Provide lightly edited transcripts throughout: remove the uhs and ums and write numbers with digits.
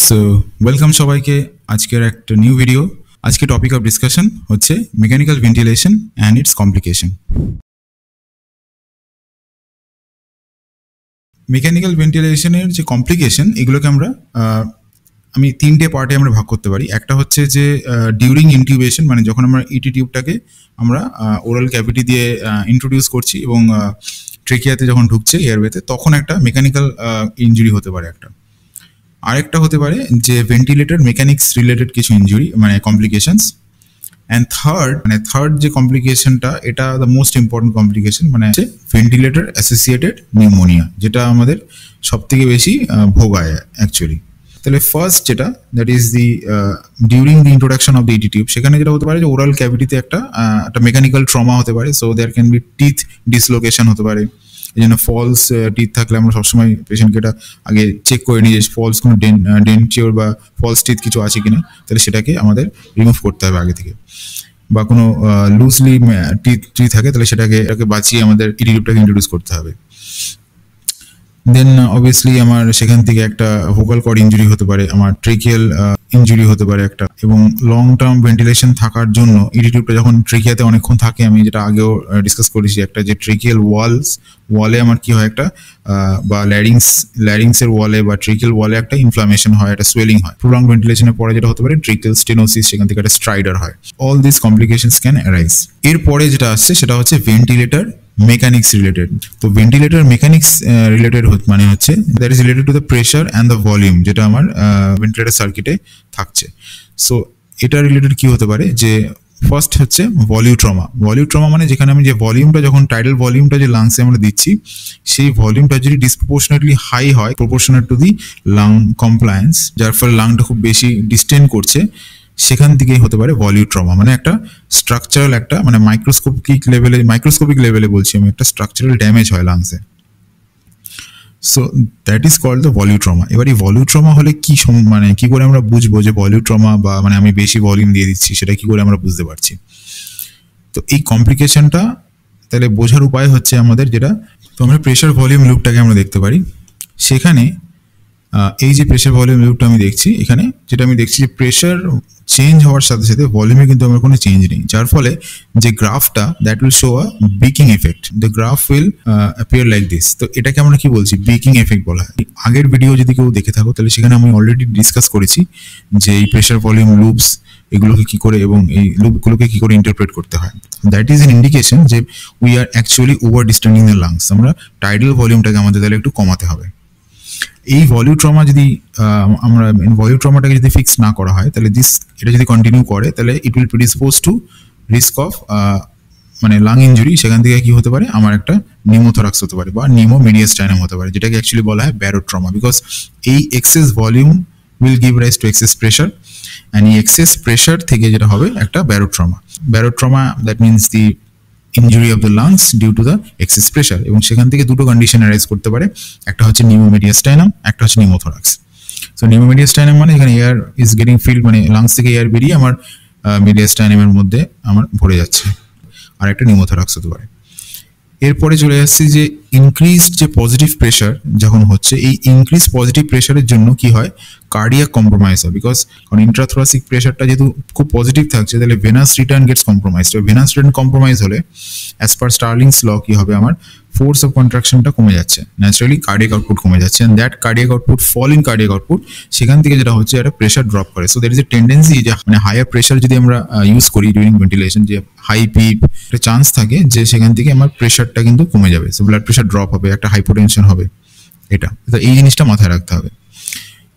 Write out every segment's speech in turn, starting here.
So welcome সবাইকে আজকের একটা নিউ ভিডিও। আজকে টপিক অফ ডিসকাশন হচ্ছে mechanical ventilation and its complication. Mechanical ভেন্টিলেশনের যে কমপ্লিকেশন এগুলোকে আমি তিনটে পার্টে আমরা ভাগ করতে পারি। একটা হচ্ছে যে ডিউরিং ইনটিউবেশন, মানে যখন আমরা ইটি টিউবটাকে আমরা ওরাল ক্যাভিটি দিয়ে ইন্ট্রোডিউস করছি এবং ট্রেকিয়াতে যখন ঢুকছে এয়ারওয়েতে, তখন একটা মেকানিক্যাল ইনজুরি হতে পারে একটা। আরেকটা হতে পারে যে ভেন্টিলেটর মেকানিক্স রিলেটেড কিছু ইনজুরি, মানে কমপ্লিকেশনস। অ্যান্ড থার্ড যে কমপ্লিকেশনটা, এটা দ্য মোস্ট ইম্পর্টেন্ট কমপ্লিকেশন, মানে হচ্ছে ভেন্টিলেটর অ্যাসোসিয়েটেড নিউমোনিয়া, যেটা আমাদের সব থেকে বেশি ভোগায় অ্যাকচুয়ালি। তাহলে ফার্স্ট যেটা, that is the during the introduction of the ET tube, সেখানে যেটা হতে পারে যে ওরাল ক্যাভিটিতে একটা মেকানিক্যাল ট্রমা হতে পারে। So there can be teeth dislocation হতে পারে। এই জন্য ফলস টিথ থাকলে আমরা সবসময় পেশেন্টকে এটা আগে চেক করে নিই যে ফলস কোনো ডেন্টিওর বা ফলস টিথ কিছু আছে কিনা, তাহলে সেটাকে আমাদের রিমুভ করতে হবে আগে থেকে। বা কোনো লুজলি টিথ থাকে, তাহলে সেটাকে বাঁচিয়ে আমাদের ইটি টিউবটাকে ইন্ট্রোডিউস করতে হবে। দেন অবভিয়াসলি আমার সেখান থেকে একটা ভোকাল কর্ড ইঞ্জুরি হতে পারে, আমার ট্রেকিয়াল ইঞ্জুরি হতে পারে একটা। এবং লং টার্ম ভেন্টিলেশন থাকার জন্য ইটি টিউবটা যখন ট্রেকিয়াতে অনেকক্ষণ থাকে, আমি যেটা আগেও ডিসকাস করেছি, একটা যে ট্রেকিয়াল ওয়ালে আমার কি হয়, একটা বা ল্যারিংসের ওয়ালে বা ট্রেকিয়াল ওয়ালে একটা ইনফ্লামেশন হয়, একটা সোয়েলিং হয়। প্রলং ভেন্টিলেশনের পরে যেটা হতে পারে ট্রেকিয়াল স্টেনোসিস, সেখান থেকে একটা স্ট্রাইডার হয়। All this complications can arise. এরপরে যেটা আসছে সেটা হচ্ছে ভেন্টিলেটর মেকানিক্স রিলেটেড। তো ভেন্টিলেটর মেকানিক্স রিলেটেড মানে হচ্ছে that is related to the pressure and the volume, যেটা আমার ভেন্টিলেটর সার্কিটে থাকছে। সো এটা রিলেটেড কি হতে পারে, যে ফার্স্ট হচ্ছে ভলিউট্রমা মানে যেখানে আমি যে ভলিউমটা, যখন টাইডাল ভলিউমটা যে লাংসে আমরা দিচ্ছি, সেই ভলিউমটা যদি ডিসপ্রপোর্শনেটলি হাই হয় proportionate to the lung compliance, যার ফলে লাংটা খুব বেশি ডিস্টেন্ড করছে, সেখান থেকেই হতে পারে ভলিউট্রমা। মানে একটা স্ট্রাকচারাল, একটা মানে মাইক্রোস্কোপিক লেভেলে বলছি আমি, একটা স্ট্রাকচারাল ড্যামেজ হয় লাংসে। So that is called the volutrauma. এবার এই ভলিউট্রমা হলে মানে কি করে আমরা বুঝবো যে ভলিউট্রমা, বা মানে আমি বেশি ভলিউম দিয়ে দিচ্ছি, সেটা কি করে আমরা বুঝতে পারছি? তো এই কমপ্লিকেশনটা তাহলে বোঝার উপায় হচ্ছে আমাদের যেটা, তো আমরা প্রেশার ভলিউম লুপটাকে আমরা দেখতে পারি। সেখানে এই যে প্রেশার ভলিউম লুপটা আমি দেখছি, এখানে যেটা আমি দেখছি যে প্রেশার চেঞ্জ হওয়ার সাথে সাথে ভলিউমে কিন্তু আমার কোনো চেঞ্জ নেই, যার ফলে যে গ্রাফটা, that will show a beaking effect. The graph will appear like this. তো এটাকে আমরা কি বলছি, বিকিং এফেক্ট বলা হয়। আগের ভিডিও যদি কেউ দেখে থাকো, তাহলে সেখানে আমি অলরেডি ডিসকাস করেছি যে এই প্রেশার ভলিউম লুপস এগুলোকে কি করে এবং এই লুপগুলোকে কি করে ইন্টারপ্রেট করতে হয়। দ্যাট ইজ এন ইন্ডিকেশন যে we are actually over distending the lungs. আমরা টাইডাল ভলিউমটাকে আমাদের তাহলে একটু কমাতে হবে। এই ভলিউট্রমা যদি আমরা ভলিউট্রমাটাকে যদি ফিক্স না করা হয়, তাহলে এটা যদি কন্টিনিউ করে, তাহলে it will predispose to risk of মানে লাং ইঞ্জুরি। সেখান থেকে কি হতে পারে, আমার একটা নিউমোথরাক্স হতে পারে বা নিউমোমিডিয়াস্টাইনাম হতে পারে, যেটাকে অ্যাকচুয়ালি বলা হয় ব্যারোট্রমা। বিকজ এই excess volume will give rise to excess pressure, and এই এক্সেস প্রেশার থেকে যেটা হবে একটা barotrauma, that means the injury of the lungs due to the excess pressure. এবং সেখান থেকে দুটো কন্ডিশন অ্যারাইজ করতে পারে, একটা হচ্ছে নিউমোমিডিয়াস্টাইনাম, একটা হচ্ছে নিউমোথরাক্স। সো নিউমোমিডিয়াস্টাইনাম মানে এখানে এয়ার ইজ গেটিং ফিল্ড, মানে লাংস থেকে এয়ার বেরিয়ে আমার মিডিয়াস্টাইনামের মধ্যে আমার ভরে যাচ্ছে। আর একটা নিউমোথরাক্স হতে পারে। এরপরে চলে আসছি যে ইনক্রিজড যে পজিটিভ প্রেশার যখন হচ্ছে, এই ইনক্রিজ পজিটিভ প্রেশারের জন্য কি হয়, কার্ডিয়াক কম্প্রোমাইজ হয়। বিকজ কারণ ইন্ট্রাথোরাসিক প্রেশারটা যেহেতু খুব পজিটিভ থাকছে, তাহলে venous return gets compromise. Venous return compromise হলে অ্যাজ পার স্টার্লিংস ল কি হবে, আমার ফোর্স অফ কন্ট্রাকশনটা কমে যাচ্ছে, ন্যাচারালি কার্ডিয়াক আউটপুট কমে যাচ্ছে, and that cardiac output fall in cardiac output, সেখান থেকে যেটা হচ্ছে একটা প্রেশার ড্রপ করে। So that is a tendency যে মানে হায়ার প্রেশার যদি আমরা ইউজ করি ডিউরিং ভেন্টিলেশন, যে হাই পিপ, একটা চান্স থাকে যে সেখান থেকে আমার প্রেশারটা কিন্তু কমে যাবে। সো ব্লাড প্রেশার ড্রপ হবে, একটা হাইপোটেনশন হবে। এটা তো এই জিনিসটা মাথায় রাখতে হবে।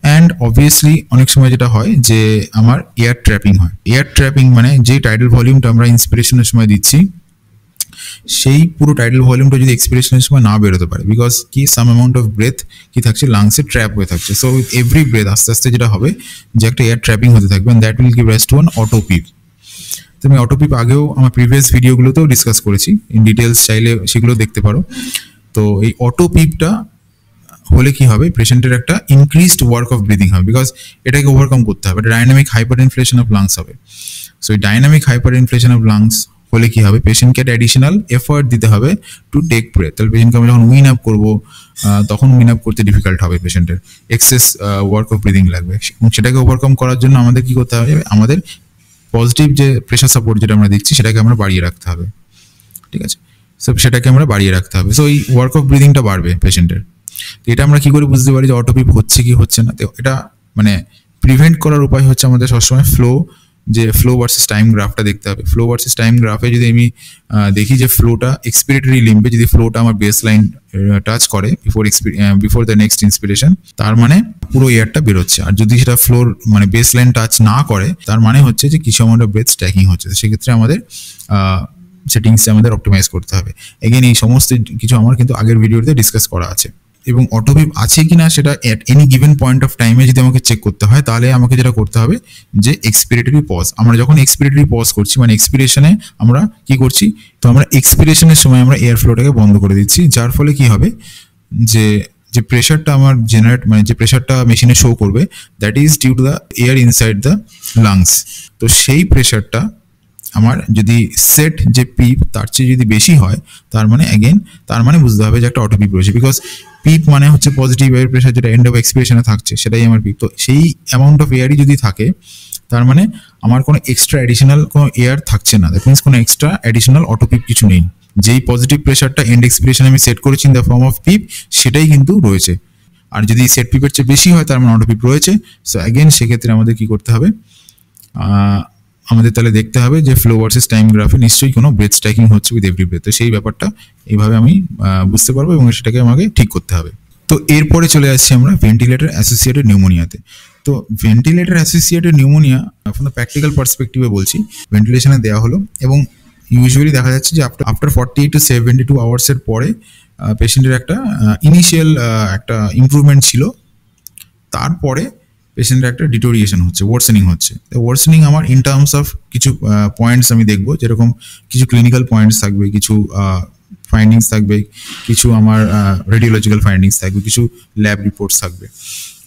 অ্যান্ড অবভিয়াসলি অনেক সময় যেটা হয় যে আমার এয়ার ট্র্যাপিং হয়। এয়ার ট্র্যাপিং মানে যে টাইডাল ভলিউমটা আমরা ইন্সপিরেশনের সময় দিচ্ছি, সেই পুরো টাইডাল ভলিউমটা যদি এক্সপিরেশনের সময় না বেরোতে পারে, বিকজ কি সাম অ্যামাউন্ট অফ ব্রেথ কি থাকছে, লাংসে ট্র্যাপ হয়ে থাকছে। সো উইথ এভরি ব্রেথ আস্তে আস্তে যেটা হবে যে একটা এয়ার ট্র্যাপিং হতে থাকবে, and that will give rise to an auto PEEP. তো আমি অটোপিপ আগেও আমার প্রিভিয়াস ভিডিওগুলোতেও ডিসকাস করেছি, ইন ডিটেলস চাইলে সেগুলো দেখতে পারো। তো এই অটোপিপটা হলে কি হবে, পেশেন্টের একটা ইনক্রিজড ওয়ার্ক অফ ব্রিদিং হবে, বিকজ এটাকে ওভারকাম করতে হবে। এটা dynamic hyper inflation of lungs হবে। সো এই dynamic hyper inflation of lungs হলে কি হবে, পেশেন্টকে একটা অ্যাডিশনাল এফার্ট দিতে হবে টু টেক ব্রেথ। তাহলে পেশেন্টকে আমরা যখন উইন আপ করবো তখন উইন আপ করতে ডিফিকাল্ট হবে, পেশেন্টের এক্সেস ওয়ার্ক অফ ব্রিদিং লাগবে, এবং সেটাকে ওভারকাম করার জন্য আমাদের কি করতে হবে, আমাদের পজিটিভ যে প্রেশার সাপোর্ট যেটা আমরা দিচ্ছি সেটাকে আমরা বাড়িয়ে রাখতে হবে, ঠিক আছে। সো সেটাকে আমরা বাড়িয়ে রাখতে হবে, সো এই ওয়ার্ক অফ ব্রিদিংটা বাড়বে পেশেন্টের। তো এটা আমরা কি করে বুঝতে পারি যে অটোপিপ হচ্ছে কি হচ্ছে না? তো এটা মানে প্রিভেন্ট করার উপায় হচ্ছে আমাদের সবসময় ফ্লো ভার্সেস টাইম গ্রাফটা দেখতে হবে। ফ্লো ভার্সেস টাইম গ্রাফে যদি আমি দেখি যে ফ্লোটা এক্সপিরেটরি লিম্বে যদি ফ্লোটা আমার বেস লাইন টাচ করে বিফোর দ্য নেক্সট ইন্সপিরেশন, তার মানে পুরো এয়ারটা বেরোচ্ছে। আর যদি সেটা ফ্লোর মানে বেস লাইন টাচ না করে, তার মানে হচ্ছে যে কিছু অ্যামাউন্ট অফ ব্রেথ স্ট্যাকিং হচ্ছে। সেক্ষেত্রে আমাদের সেটিংসে আমাদের অপটিমাইজ করতে হবে। এগেন এই সমস্ত কিছু আমার কিন্তু আগের ভিডিওতে ডিসকাস করা আছে। এবং অটোপিপ আছে কিনা সেটা at any given point of টাইমে যদি আমাকে চেক করতে হয়, তাহলে আমাকে যেটা করতে হবে যে এক্সপিরেটরি পজ। আমরা যখন এক্সপিরেটরি পজ করছি মানে এক্সপিরেশনে আমরা কি করছি, তো আমরা এক্সপিরেশনের সময় আমরা এয়ার ফ্লোটাকে বন্ধ করে দিচ্ছি, যার ফলে কি হবে যে প্রেশারটা আমার মানে যে প্রেশারটা মেশিনে শো করবে, that is due to the air inside the lungs. তো সেই প্রেশারটা আমার যদি সেট যে পিপ তার চেয়ে যদি বেশি হয়, তার মানে বুঝতে হবে যে একটা অটোপিপ রয়েছে। বিকজ পিপ মানে হচ্ছে পজিটিভ এয়ার প্রেশার, যেটা এন্ড অফ এক্সপিরেশনে থাকছে সেটাই আমার পিপ। তো সেই অ্যামাউন্ট অফ এয়ারই যদি থাকে, তার মানে আমার কোনো এক্সট্রা অ্যাডিশনাল কোনো এয়ার থাকছে না, দ্যাট মিনস কোনো এক্সট্রা অ্যাডিশনাল অটোপিপ কিছু নেই। যেই পজিটিভ প্রেশারটা এন্ড এক্সপিরেশনে আমি সেট করেছি ইন দ্য ফর্ম অফ পিপ, সেটাই কিন্তু রয়েছে। আর যদি সেট পিপের চেয়ে বেশি হয়, তার মানে অটোপিপ রয়েছে। সো অ্যাগেন সেক্ষেত্রে আমাদের কি করতে হবে, আমাদের তাহলে দেখতে হবে যে ফ্লো ভার্সেস টাইম গ্রাফে নিশ্চয়ই কোনো ব্রেথ স্ট্যাকিং হচ্ছে উইথ এভরি ব্রেথ। তো সেই ব্যাপারটা এইভাবে আমি বুঝতে পারবো এবং সেটাকে আমাকে ঠিক করতে হবে। তো এরপরে চলে আসছি আমরা ভেন্টিলেটর অ্যাসোসিয়েটেড নিউমোনিয়াতে। তো ventilator associated pneumonia from the practical পার্সপেক্টিভে বলছি, ভেন্টিলেশনে দেওয়া হলো এবং ইউজুয়ালি দেখা যাচ্ছে যে আফটার 48 to 72 আওয়ার্সের পরে পেশেন্টের একটা ইনিশিয়াল একটা ইমপ্রুভমেন্ট ছিল, তারপরে পেশেন্টের একটা ডিটোরিয়েশন হচ্ছে, ওয়ার্সেনিং হচ্ছে। ওয়ার্সেনিং আমার ইন টার্মস অফ কিছু পয়েন্টস আমি দেখবো, যেরকম কিছু ক্লিনিক্যাল পয়েন্টস থাকবে, কিছু ফাইন্ডিংস থাকবে, কিছু আমার রেডিওলজিক্যাল ফাইন্ডিংস থাকবে, কিছু ল্যাব রিপোর্টস থাকবে।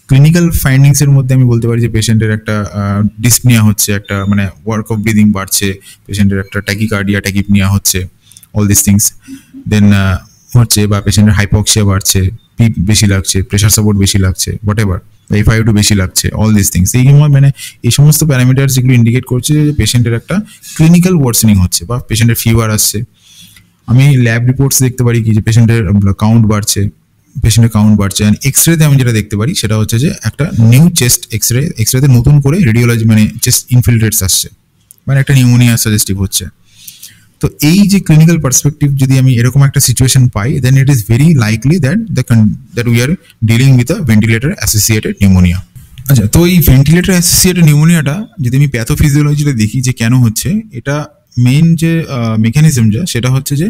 ক্লিনিক্যাল ফাইন্ডিংসের মধ্যে আমি বলতে পারি যে পেশেন্টের একটা ডিসপনিয়া হচ্ছে, একটা মানে ওয়ার্ক অফ ব্রিদিং বাড়ছে, পেশেন্টের একটা ট্যাকিকার্ডিয়া ট্যাকিপনিয়া হচ্ছে, অল দিস থিংস দেন হচ্ছে, বা পেশেন্টের হাইপক্সিয়া বাড়ছে, পিপ বেশি লাগছে, প্রেশার সাপোর্ট বেশি লাগছে, হোয়াট এভার, FiO2 বেশি লাগছে, অল দিস থিংস। মানে এই সমস্ত প্যারামিটার যেগুলো ইন্ডিকেট করছে যে পেশেন্টের একটা ক্লিনিক্যাল ওয়ার্সেনিং হচ্ছে বা পেশেন্টের ফিভার আসছে। আমি ল্যাব রিপোর্টস দেখতে পারি কি যে পেশেন্টের কাউন্ট বাড়ছে, অ্যান্ড এক্সরেতে আমি যেটা দেখতে পারি সেটা হচ্ছে যে একটা নিউ চেস্ট এক্সরেতে নতুন করে রেডিওলজি মানে চেস্ট ইনফিল্ট্রেটস আসছে, মানে একটা নিউমোনিয়া সাজেস্টিভ হচ্ছে। তো এই যে ক্লিনিক্যাল পার্সপেক্টিভ যদি আমি এরকম একটা সিচুয়েশন পাই, then it is very likely that we are dealing with a ventilator associated pneumonia. আচ্ছা, তো এই ভেন্টিলেটর অ্যাসোসিয়েটেড নিউমোনিয়াটা যদি আমি প্যাথোফিজিওলজিটা দেখি যে কেন হচ্ছে, এটা মেইন যে মেকানিজম সেটা হচ্ছে যে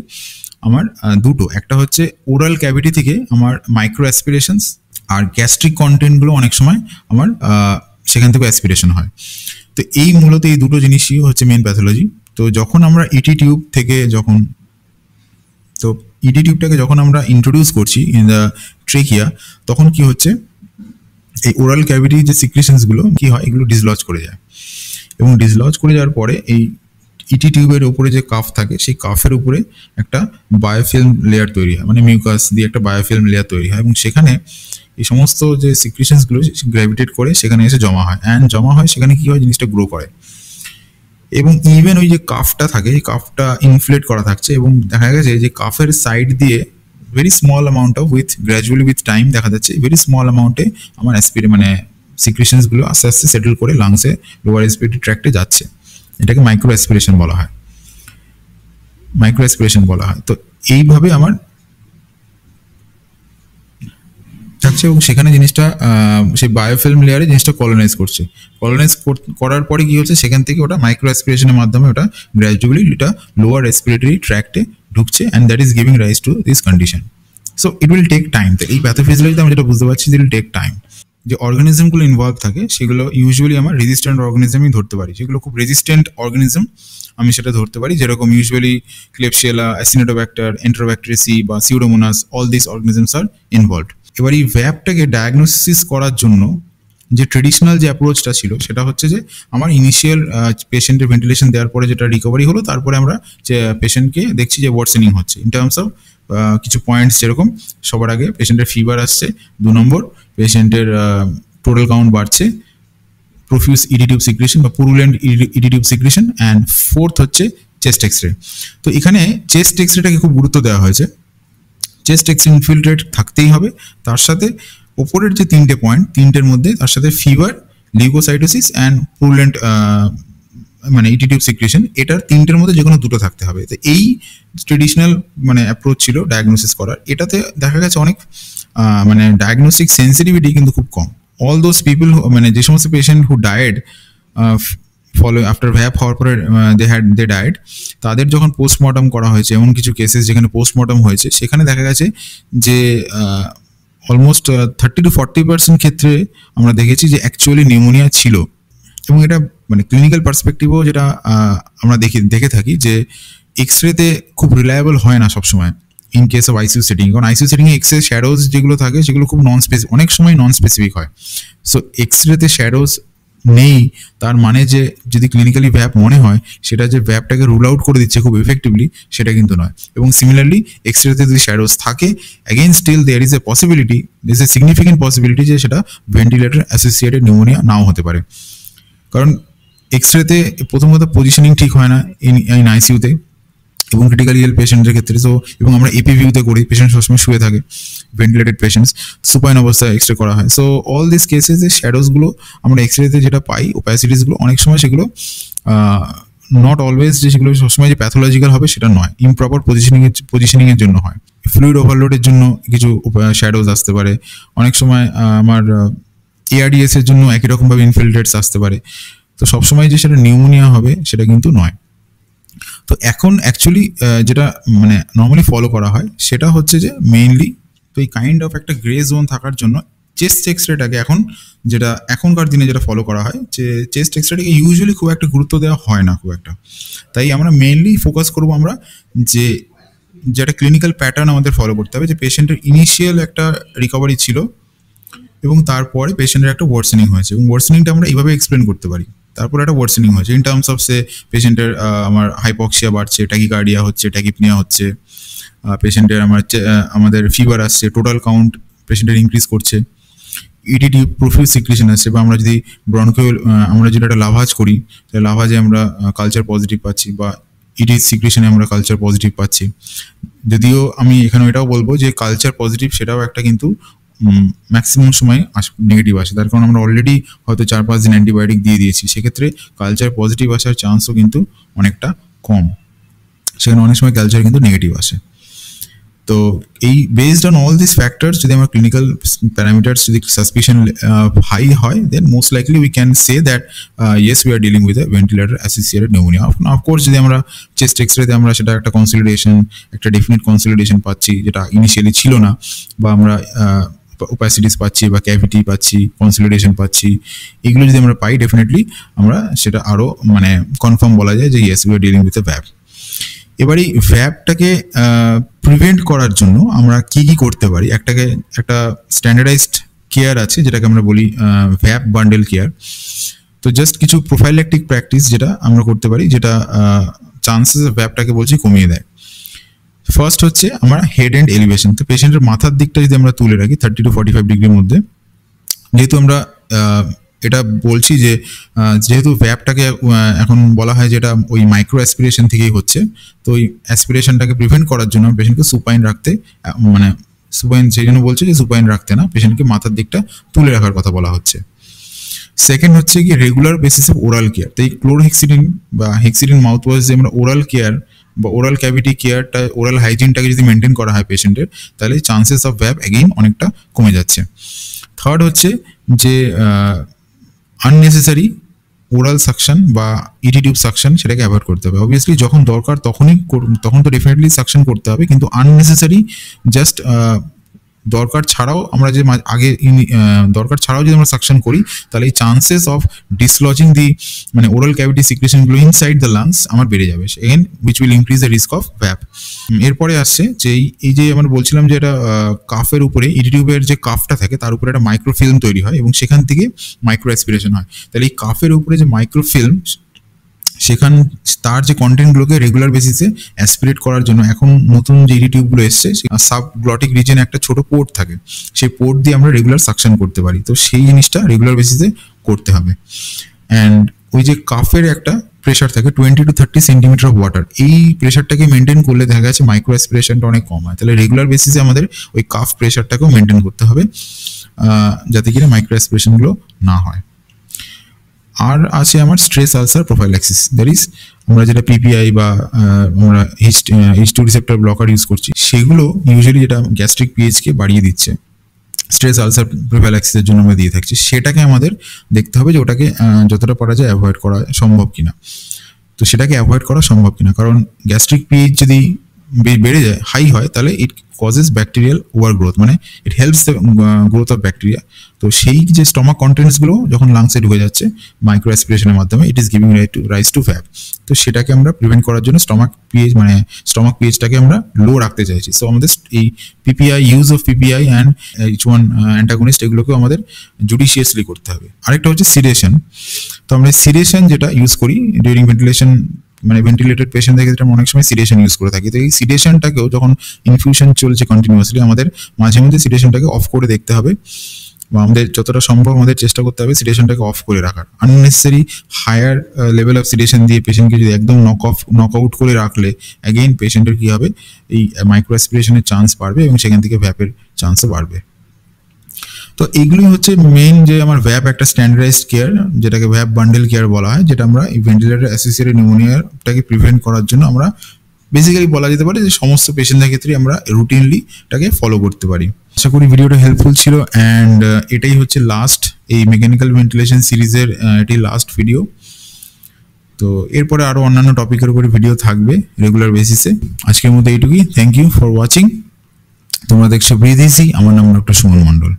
আমার দুটো, একটা হচ্ছে ওরাল ক্যাভিটি থেকে আমার মাইক্রো অ্যাসপিরেশনস, আর গ্যাস্ট্রিক কন্টেন্টগুলো অনেক সময় আমার সেখান থেকে অ্যাসপিরেশন হয়। তো এই মূলত এই দুটো জিনিসই হচ্ছে মেইন প্যাথোলজি। তো যখন আমরা ইটি টিউবটাকে যখন আমরা ইন্ট্রোডিউস করছি ইন দ্য ট্রেকিয়া, তখন কি হচ্ছে, এই ওরাল ক্যাভিটি যে সিক্রেশনসগুলো কি হয়, এগুলো ডিসলজ করে যায়, এবং ডিসলজ করে যাওয়ার পরে এই ইটি টিউবের উপরে যে কাফ থাকে, সেই কাফের উপরে একটা বায়োফিল্ম লেয়ার তৈরি হয়, মানে মিউকাস দিয়ে একটা বায়োফিল্ম লেয়ার তৈরি হয়, এবং সেখানে এই সমস্ত যে সিক্রেশনসগুলো গ্র্যাভিটেট করে সেখানে এসে জমা হয়, সেখানে কি হয়, জিনিসটা গ্রো করে। এবং ইভেন ওই যে কাফটা থাকে, এই কাফটা ইনফ্লেট করা থাকছে, এবং দেখা গেছে যে কাফের সাইড দিয়ে very small amount of gradually with time দেখা যাচ্ছে ভেরি স্মল অ্যামাউন্টে আমার মানে সিক্রেশনসগুলো আস্তে আস্তে সেটেল করে লাংসে লোয়ার রেসপিরেটরি ট্র্যাক্টে যাচ্ছে। এটাকে মাইক্রো অ্যাসপিরেশন বলা হয়। তো এইভাবে আমার যাচ্ছে, এবং সেখানে জিনিসটা সেই বায়োফিল্ম লেয়ারে জিনিসটা কলোনাইজ করার পরে কি হচ্ছে, সেখান থেকে ওটা মাইক্রো অ্যাসপিরেশনের মাধ্যমে ওটা গ্র্যাজুয়ালি এটা লোয়ার রেসপিরেটরি ট্র্যাক্টে ঢুকছে, and that is giving rise to this condition. So it will take time. তো এই প্যাথোফিজিওলজিতে আমি যেটা বুঝতে পারছি, ইট উইল টেক টাইম। যে অর্গানিজমগুলো ইনভলভ থাকে সেগুলো ইউজুয়ালি আমার রেজিস্ট্যান্ট অর্গানিজমই ধরতে পারি, যেগুলো খুব রেজিস্ট্যান্ট অর্গানিজম আমি সেটা ধরতে পারি, যেরকম ইউজুয়ালি ক্লেপশিয়েলা, অ্যাসিনোটোব্যাক্টার, এন্টেরোব্যাক্টেরিয়াসি বা pseudomonas, all this organisms R involved. এবার এই ভ্যাপটাকে ডায়াগনোসিস করার জন্য যে ট্রেডিশনাল যে অ্যাপ্রোচটা ছিল সেটা হচ্ছে যে আমার ইনিশিয়াল পেশেন্টের ভেন্টিলেশন দেওয়ার পরে যেটা রিকভারি হলো, তারপরে আমরা যে পেশেন্টকে দেখছি যে ওয়ার্সেনিং হচ্ছে ইন টার্মস অফ কিছু পয়েন্টস, যেরকম সবার আগে পেশেন্টের ফিভার আসছে, 2 নম্বর পেশেন্টের টোটাল কাউন্ট বাড়ছে, প্রফিউজ ইডিটিভ সিক্রেশন বা পুরুলেন্ট ইডিটিভ সিক্রেশন, অ্যান্ড 4th হচ্ছে চেস্ট এক্সরে। তো এখানে চেস্ট এক্সরেটাকে খুব গুরুত্ব দেওয়া হয়েছে। চেস্ট এক্স ইনফিল্ট্রেট থাকতেই হবে, তার সাথে ওপরের যে 3টে পয়েন্ট, 3টের মধ্যে তার সাথে ফিভার, লিউকোসাইটোসিস অ্যান্ড পুরুলেন্ট মানে ইডিটিভ সিক্রেশন, এটার 3টের মধ্যে যে কোনো 2টো থাকতে হবে। তো এই ট্রেডিশনাল মানে অ্যাপ্রোচ ছিল ডায়াগনোসিস করার। এটাতে দেখা গেছে অনেক মানে ডায়াগনস্টিক সেন্সিটিভিটি কিন্তু খুব কম। অল দোজ পিপল, মানে যে সমস্ত পেশেন্ট হু ডায়েড ফলো আফটার ভ্যাপ হওয়ার পরে দে ডায়েড, তাদের যখন পোস্টমর্টম করা হয়েছে, এমন কিছু কেসেস যেখানে পোস্টমর্টম হয়েছে, সেখানে দেখা গেছে যে অলমোস্ট 30 to 40% ক্ষেত্রে আমরা দেখেছি যে অ্যাকচুয়ালি নিউমোনিয়া ছিল। এবং এটা মানে ক্লিনিক্যাল পার্সপেক্টিভও যেটা আমরা দেখে থাকি যে এক্সরেতে খুব রিলায়েবল হয় না সবসময় in case of ICU setting. কারণ আইসিইউ সেটিংয়ে এক্সরে শ্যাডোজ যেগুলো থাকে সেগুলো খুব অনেক সময় নন স্পেসিফিক হয়। সো এক্সরেতে শ্যাডোজ নেই তার মানে যে যদি ক্লিনিক্যালি ভ্যাপ মনে হয় সেটা যে ভ্যাপটাকে রুল আউট করে দিচ্ছে খুব এফেক্টিভলি, সেটা কিন্তু নয়। এবং সিমিলারলি এক্সরেতে যদি শ্যাডোজ থাকে, again still there is a possibility, this a significant possibility যে সেটা ভেন্টিলেটর অ্যাসোসিয়েটেড নিউমোনিয়া নাও হতে পারে। কারণ এক্সরেতে প্রথমত পজিশনিং ঠিক হয় না ইন আইসিইউতে এবং ক্রিটিক্যালি ইল পেশেন্টের ক্ষেত্রে। সো এবং আমরা এপিভিউতে করি, পেশেন্ট সবসময় শুয়ে থাকে, ভেন্টিলেটেড পেশেন্টস সুপাইন অবস্থায় এক্সরে করা হয়। সো অল দিস কেসেসে শ্যাডোজগুলো আমরা এক্সরেতে যেটা পাই, ওপ্যাসিটিসগুলো অনেক সময় সেগুলো নট অলওয়েজ যে সেগুলো সবসময় যে প্যাথোলজিক্যাল হবে সেটা নয়, ইমপ্রপার পজিশনিংয়ের জন্য হয়। ফ্লুইড ওভারলোডের জন্য কিছু শ্যাডোজ আসতে পারে, অনেক সময় আমার এআরডিএস এর জন্য একই রকমভাবে ইনফিল্ট্রেটস আসতে পারে। তো সবসময় যে সেটা নিউমোনিয়া হবে সেটা কিন্তু নয়। তো এখন অ্যাকচুয়ালি যেটা মানে নর্মালি ফলো করা হয় সেটা হচ্ছে যে মেইনলি, তো এই কাইন্ড অফ একটা গ্রে জোন থাকার জন্য চেস্ট এক্সরেটাকে যেটা এখনকার দিনে যেটা ফলো করা হয়, যে চেস্ট এক্সরেটাকে ইউজুয়ালি খুব একটা গুরুত্ব দেওয়া হয় না খুব একটা। তাই আমরা মেইনলি ফোকাস করবো আমরা যে যেটা ক্লিনিক্যাল প্যাটার্ন আমাদের ফলো করতে হবে, যে পেশেন্টের ইনিশিয়াল একটা রিকভারি ছিল এবং তারপরে পেশেন্টের একটা ওয়ার্সেনিং হয়েছে, এবং ওয়ার্সেনিংটা আমরা এইভাবে এক্সপ্লেন করতে পারি। তারপরে একটা ওয়ার্সেনিং হয়েছে ইন টার্মস অফ সে পেশেন্টের আমার হাইপক্সিয়া বাড়ছে, ট্যাকিকার্ডিয়া হচ্ছে, ট্যাকিপনিয়া হচ্ছে, পেশেন্টের আমাদের ফিভার আসছে, টোটাল কাউন্ট পেশেন্টের ইনক্রিজ করছে, ইডিটি প্রফিউজ সিক্রেশন আসছে, বা আমরা যদি ব্রনকিওল আমরা যেটা একটা লাভাজ করি, তাহলে লাভাজে আমরা কালচার পজিটিভ পাচ্ছি, বা ইডি সিক্রেশনে আমরা কালচার পজিটিভ পাচ্ছি। যদিও আমি এখানে এটাও বলবো যে কালচার পজিটিভ সেটাও একটা কিন্তু ম্যাক্সিমাম সময় নেগেটিভ আসে, তার কারণ আমরা অলরেডি হয়তো 4-5 দিন অ্যান্টিবায়োটিক দিয়ে দিয়েছি, সেক্ষেত্রে কালচার পজিটিভ আসার চান্সও কিন্তু অনেকটা কম, সেখানে অনেক সময় কালচার কিন্তু নেগেটিভ আসে। তো এই based on all this factors যদি আমার ক্লিনিক্যাল প্যারামিটার্স যদি সাসপিশন হাই হয়, then most likely we can say that yes we are dealing with a ventilator associated pneumonia. Of course যদি আমরা চেস্ট এক্সরেতে আমরা সেটা একটা কনসলিডেশন, একটা ডেফিনিট কনসলিডেশন পাচ্ছি যেটা ইনিশিয়ালি ছিল না, বা আমরা ওপ্যাসিটিস পাচ্ছি বা ক্যাভিটি পাচ্ছি, কনসলিডেশন পাচ্ছি, এগুলো যদি আমরা পাই ডেফিনেটলি আমরা সেটা আরও মানে কনফার্ম বলা যায় যে yes we are dealing with a VAP. এবার এই ভ্যাপটাকে প্রিভেন্ট করার জন্য আমরা কি করতে পারি, একটা স্ট্যান্ডার্ডাইজড কেয়ার আছে যেটাকে আমরা বলি ভ্যাপ বান্ডেল কেয়ার। তো জাস্ট কিছু প্রোফাইল্যাকটিক প্র্যাকটিস যেটা আমরা করতে পারি, যেটা চান্সেস অফ ভ্যাপটাকে বলছি কমিয়ে দেয়। ফার্স্ট হচ্ছে আমরা হেড অ্যান্ড এলিভেশন। তো পেশেন্টের মাথার দিকটা যদি আমরা তুলে রাখি 30 to 45 ডিগ্রির মধ্যে, যেহেতু আমরা এটা বলছি যে যেহেতু ভ্যাপটাকে এখন বলা হয় যেটা ওই মাইক্রো অ্যাসপিরেশন থেকেই হচ্ছে, তো ওই অ্যাসপিরেশনটাকে প্রিভেন্ট করার জন্য পেশেন্টকে সুপাইন রাখতে, মানে সুপাইন সেই জন্য বলছে যে সুপাইন রাখতে না, পেশেন্টকে মাথার দিকটা তুলে রাখার কথা বলা হচ্ছে। সেকেন্ড হচ্ছে কি রেগুলার বেসিসে ওরাল কেয়ার। তো এই ক্লোরহেক্সিডিন বা হেক্সিডিন মাউথওয়াশ যে আমরা ওরাল কেয়ার বা ওরাল ক্যাভিটি কেয়ারটা, ওরাল হাইজিনটাকে যদি মেনটেন করা হয় পেশেন্টের, তাহলে চান্সেস অফ ভ্যাপ এগেইন অনেকটা কমে যাচ্ছে। থার্ড হচ্ছে যে আননেসেসারি ওরাল সাকশন বা ইটি টিউব সাকশন সেটাকে অ্যাভয়েড করতে হবে। অবভিয়াসলি যখন দরকার তখন তো ডেফিনেটলি সাকশন করতে হবে, কিন্তু আননেসেসারি জাস্ট দরকার ছাড়াও আমরা যে দরকার ছাড়াও যদি আমরা সাকশন করি তাহলে এই চান্সেস অফ ডিসলজিং দি মানে ওরাল ক্যাভিটি সিক্রেশনগুলো ইনসাইড দ্য লাংস আমার বেড়ে যাবে, again which will increase the risk of VAP. এরপরে আসছে যে এই যে আমরা বলছিলাম যে এটা কাফের উপরে ইটি টিউবের যে কাফটা থাকে তার উপরে একটা মাইক্রোফিল্ম তৈরি হয় এবং সেখান থেকে মাইক্রো অ্যাসপিরেশন হয়। তাহলে এই কাফের উপরে যে মাইক্রোফিল্ম সেখান তার যে কন্টেন্টগুলোকে রেগুলার বেসিসে অ্যাসপিরেট করার জন্য এখন নতুন যে ইটি টিউবগুলো এসছে সাবগ্লটিক রিজনে একটা ছোট পোর্ট থাকে, সেই পোর্ট দিয়ে আমরা রেগুলার সাকশন করতে পারি। তো সেই জিনিসটা রেগুলার বেসিসে করতে হবে। অ্যান্ড ওই যে কাফের একটা প্রেশার থাকে 20 to 30 সেন্টিমিটার অফ ওয়াটার, এই প্রেশারটাকে মেনটেন করলে দেখা গেছে মাইক্রো অ্যাসপিরেশনটা অনেক কম হয়। তাহলে রেগুলার বেসিসে আমাদের ওই কাফ প্রেশারটাকেও মেনটেন করতে হবে যাতে কিনা মাইক্রো অ্যাসপিরেশনগুলো না হয়। আর আছে আমার stress ulcer prophylaxis, that is আমরা যেটা পিপিআই বা আমরা H2 রিসেপ্টর ব্লকার ইউজ করছি সেগুলো ইউজুয়ালি যেটা গ্যাস্ট্রিক পিএইচকে বাড়িয়ে দিচ্ছে, স্ট্রেস আলসার প্রোফাইল্যাক্সিসের জন্য আমরা দিয়ে থাকছি, সেটাকে আমাদের দেখতে হবে যে ওটাকে যতটা পারা যায় অ্যাভয়েড করা সম্ভব কিনা। তো সেটাকে অ্যাভয়েড করা সম্ভব কিনা, কারণ গ্যাস্ট্রিক পিএইচ যদি বেড়ে যায়, হাই হয়, তাহলে it causes bacterial over growth, মানে it helps the growth of bacteria. তো সেই যে স্টমাক কন্টেন্টসগুলো যখন লাংসে ঢুকে যাচ্ছে মাইক্রো অ্যাসপিরেশনের মাধ্যমে, it is giving rise to VAP. তো সেটাকে আমরা প্রিভেন্ট করার জন্য স্টমাক পিএইচটাকে আমরা লো রাখতে চাইছি। সো আমাদের এই PPI, use of PPI and H1 antagonist এগুলোকেও আমাদের জুডিশিয়াসলি করতে হবে। আরেকটা হচ্ছে সিডেশন। তো আমরা সিডেশন যেটা ইউজ করি ডিউরিং ভেন্টিলেশন, মানে ভেন্টিলেটেড পেশেন্টদের ক্ষেত্রে আমরা অনেক সময় সিডেশন ইউজ করে থাকি। তো এই সিডেশনটাকেও যখন ইনফিউশন চলছে কন্টিনিউয়াসলি আমাদের মাঝে মধ্যে সিডেশনটাকে অফ করে দেখতে হবে, বা আমাদের যতটা সম্ভব আমাদের চেষ্টা করতে হবে সিডেশনটাকে অফ করে রাখার। Unnecessary higher level of sedation দিয়ে পেশেন্টকে যদি একদম নক আউট করে রাখলে অ্যাগেইন পেশেন্টের কী হবে, এই মাইক্রো অ্যাসপিরেশনের চান্স বাড়বে এবং সেখান থেকে ভ্যাপের চান্সও বাড়বে। তো এইগুলোই হচ্ছে মেইন যে আমার ভ্যাপ একটা স্ট্যান্ডার্ডাইজড কেয়ার, যেটাকে ভ্যাপ বান্ডেল কেয়ার বলা হয়, যেটা আমরা এই ভেন্টিলেটর অ্যাসোসিয়েটেড নিউমোনিয়াটাকে প্রিভেন্ট করার জন্য আমরা বেসিক্যালি বলা যেতে পারে যে সমস্ত পেশেন্টদের ক্ষেত্রে আমরা রুটিনলি এটাকে ফলো করতে পারি। আশা করি ভিডিওটা হেল্পফুল ছিল, অ্যান্ড এটাই হচ্ছে লাস্ট এই মেকানিক্যাল ভেন্টিলেশন সিরিজের এটি লাস্ট ভিডিও। তো এরপরে আরও অন্যান্য টপিকের উপরে ভিডিও থাকবে রেগুলার বেসিসে। আজকের মতো এইটুকুই। Thank you for watching. তোমরা দেখছো ব্রিথ ইজি, আমার নাম ডক্টর সুমন মণ্ডল।